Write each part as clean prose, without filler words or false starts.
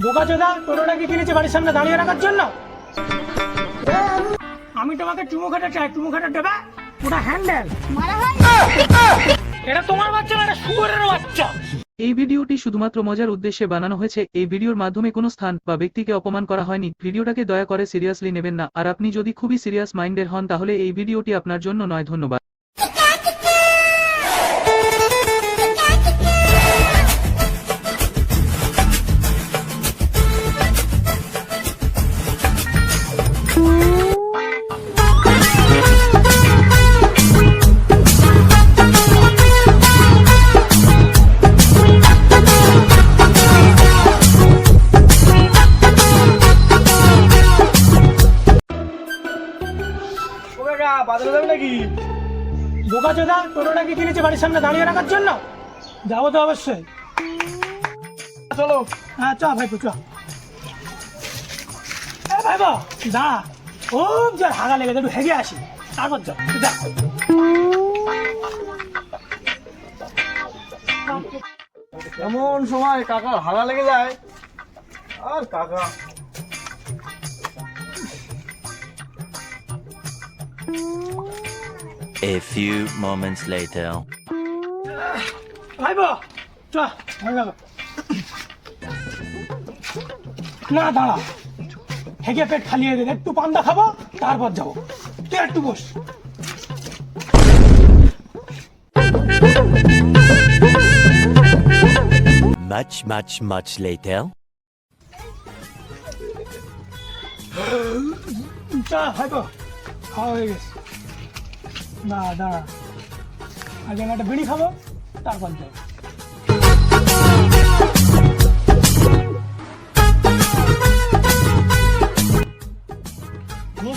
বোকাচোদা, টোটোটা কি কিনেছে বাড়ির সামনে দাঁড়িয়ে রাখার জন্য? আমি তোমাকে চুমু খেতে চাই, চুমু খেতে দেবে? ওটা হ্যান্ডেল। এটা তোমার বাচ্চা না, এটা শুয়োরের বাচ্চা। এই ভিডিওটি শুধুমাত্র মজার উদ্দেশ্যে বানানো হয়েছে। এই ভিডিওর মাধ্যমে কোনো স্থান বা ব্যক্তিকে অপমান করা হয়নি। ভিডিওটাকে দয়া করে সিরিয়াসলি নেবেন না। আর আপনি যদি খুবই সিরিয়াস মাইন্ডের হন তাহলে এই ভিডিওটি আপনার জন্য নয়। ধন্যবাদ। বোকাচোদা, টোটোটা কি কিনেছে বাড়ির সামনে দাঁড়িয়ে রাখার জন্য? যাবো তো অবশ্যই। চলো। হ্যাঁ চ ভাইপো, চ। ভাইপো দাঁড়া, খুব জোর হাগা লেগেছে, একটু হেগে আসি, তারপর যা। এমন সময় কাকার হাগা লেগে যায়। আর কাকা A few moments later. ভাইপো চ, হয়ে গেল। না দাঁড়া, হেগে পেট খালি হয়ে গেছে, একটু পান্তা খাবো তারপর যাবো। তুই একটু বস। Much later. চা ভাইপো, খাওয়া হয়ে গেছে। না দাঁড়া, আগে আমি একটা বিড়ি খাবো তারপর যাবো।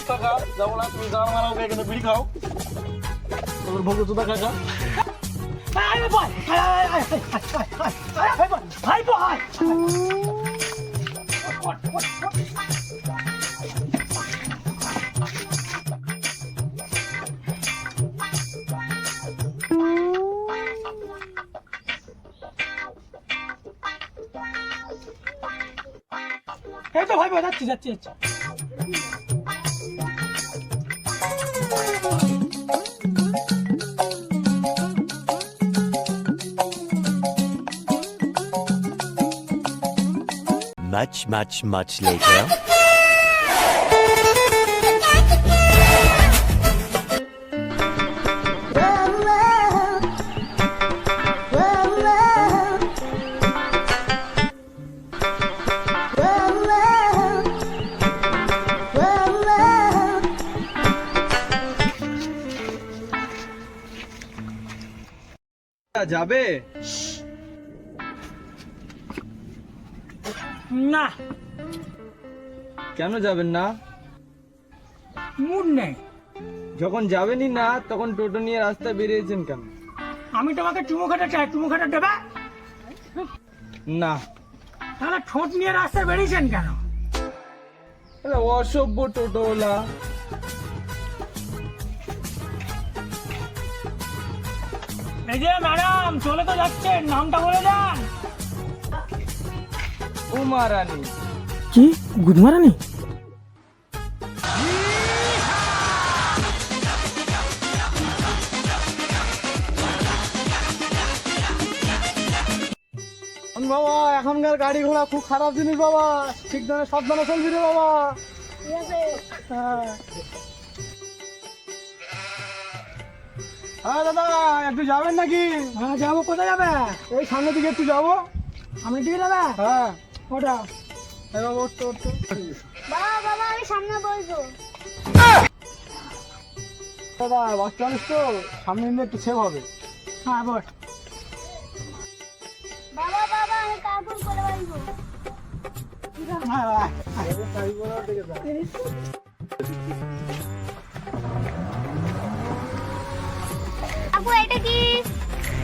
কাকা যাবো না, তুমি গান মারাও, কিন্তু বিড়ি খাও। তোর ভোগ চোদা কাকা। ভাইপো হাই। এই তো ভাইপো, যাচ্ছি যাচ্ছি যাচ্ছি। Much later. যাবে না, কেন যাবেন না? মুড নেই। যখন যাবেনই না তখন টোটো নিয়ে রাস্তায় বেরিয়েছেন কেন? আমি তোমাকে চুমু খেতে চাই, চুমু খেতে দেবে? না। তাহলে ঠোঁট নিয়ে রাস্তায় বেরিয়েছেন কেন? অসভ্য টোটোওয়ালা। এই যে ম্যাডাম চলে তো যাচ্ছেন, নামটা বলে যান। উমা রানী। কি গুদমারানি? বাবা এখনকার গাড়ি ঘোড়া খুব খারাপ জিনিস বাবা, ঠিক ধরে সাবধানে চলবি রে বাবা। হ্যাঁ দাদা, একটু যাবেন নাকি? হ্যাঁ যাবো। কোথায় যাবে? এই সামনের দিকে একটু যাবো। সামনের দিকে যাবে? হ্যাঁ ওটা বাবা, উঠতে উঠতে। বাবা আমি সামনে বসবো। দাদা বাচ্চা মানুষ তো, সামনে নিলে একটু সেভ হবে। হ্যাঁ বস। বাবা আমি কার্টুন করে বসবো। হ্যাঁ বাবু এটা কি?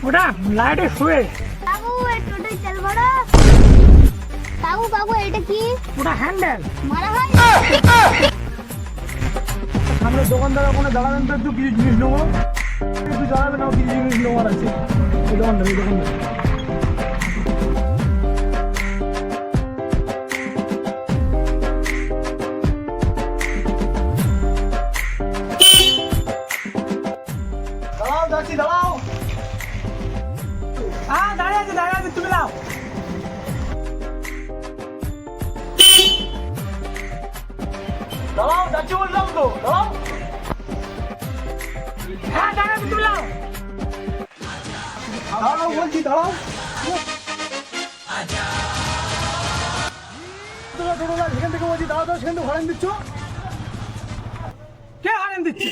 ওটা লাইটে শুয়ে। বাবু টোটো চালবো না। বাবু এটা কি? ওটা হ্যান্ডেল। মারা হয়? সামনে দোকানদার ওখানে দাঁড়াবেন তো, একটু কিছু জিনিস নেবো। একটু দাঁড়াবেন, আমার কিছু জিনিস নেওয়ার আছে। এই দোকানদার দাঁড়াও, যাচ্ছি বললাম তো, দাঁড়াও। হ্যাঁ দাঁড়া তুলাও। দাঁড়াও বলছি, দাঁড়াও। টোটোলা সেখান থেকে বলছি দাঁড়াও, দাঁড়াও, সেখান থেকে হরেন দিচ্ছ। কে হারেন দিচ্ছে?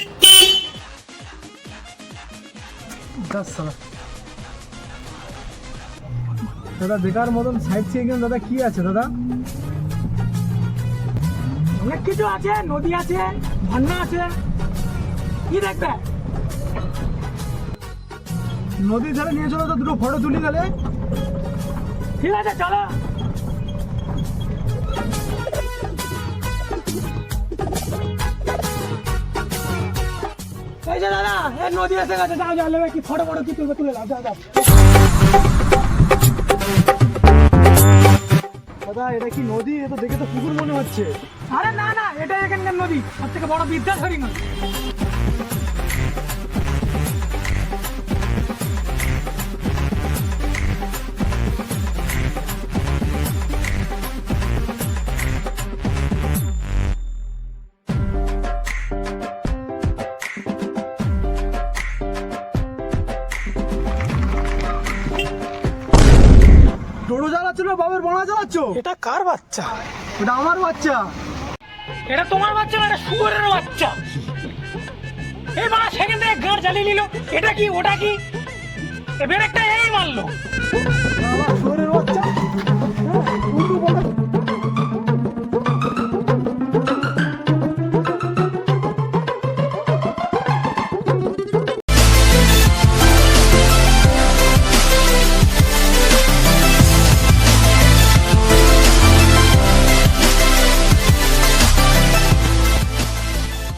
দাদা বেকার মতন সাইড সিয়ে গেলেন দাদা, কি আছে দাদা? অনেক কিছু আছে, নদী আছে, ঝর্ণা আছে, কি দেখবে? নদীর ধারে নিয়ে চলো তো, দুটো ফটো তুলি তাহলে। ঠিক আছে চলো। এই যে দাদা, এই নদী এসে গেছে, যাও যাও, লেবে কি ফটো ফটো কি তুলবে তুলে নাও, যাও যাও। দাদা এটা কি নদী? এ তো দেখে তো পুকুর মনে হচ্ছে। আরে না না, এটাই এখানকার নদী, সব থেকে বড় বিদ্যাধরী নদী। টোটো চালাচ্ছ না বাবার বনা চালাচ্ছ? এটা কার বাচ্চা? এটা আমার বাচ্চা। এটা তোমার বাচ্চা না, এটা শুয়োরের বাচ্চা। এই বাবা সেখান থেকে গাড় জ্বালিয়ে নিল, এটা কি ওটা কি, এবার একটা এই মারলো। বাবা শুয়োরের